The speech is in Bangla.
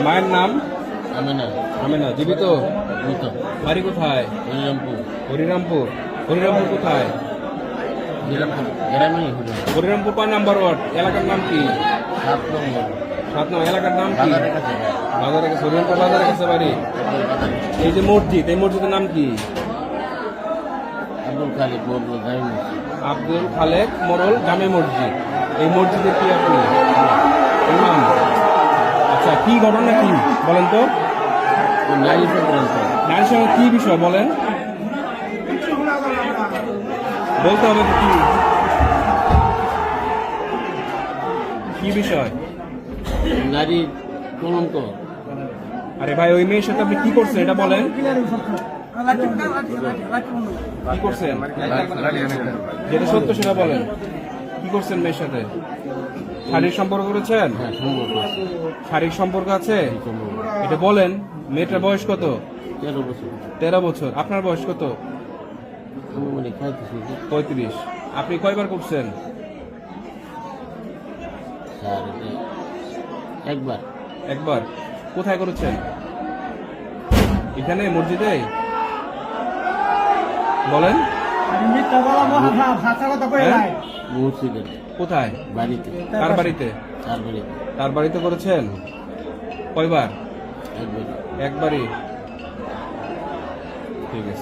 মায়ের নাম আমেনা। আমেনা। জীবিত? মৃত। বাড়ি কোথায়? হরিরামপুর। হরিরামপুর। হরিরামপুর কোথায়? গ্রামে হরিরামপুর 5 নম্বর ওয়ার্ড। এলাকার নাম কি? 7 নম্বর। 7 নম্বর। এলাকার নাম কি? বাজারের কাছে। বাজারের কাছে। হরিরামপুর বাজারের কাছে বাড়ি। এই যে মসজিদ, এই মসজিদের নাম কি? আব্দুল খালেক মোড়ল জামি মসজিদ। আব্দুল খালেক মোড়ল জামে মসজিদ। এই মসজিদে কি আপনি ইমাম? আচ্ছা, কি ঘটনা কি বলেন তো? নারী সংক্রান্ত। নারীর সঙ্গে কি বিষয় বলেন, বলতে হবে তো। কি বিষয়? নারী কলঙ্ক। আরে ভাই, ওই মেয়ের সাথে আপনি কি করছেন এটা বলেন। কি করছেন যেটা সত্য সেটা বলেন। কি করছেন মেয়ের সাথে? শারীরিক সম্পর্ক করেছেন? হ্যাঁ, সম্ভব। শারীরিক সম্পর্ক আছে এটা বলেন। মেয়েটার বয়স কত? 13 বছর। 13 বছর। আপনার বয়স কত? মানে 35। আপনি কয়বার করছেন? একবার। একবার। কোথায় করেছেন? এখানে মসজিদে বলেন। মসজিদে। কোথায়? বাড়িতে। কার বাড়িতে? তার বাড়িতে। তার বাড়িতে করেছেন? কয়বার? একবার। একবারই। ঠিক আছে।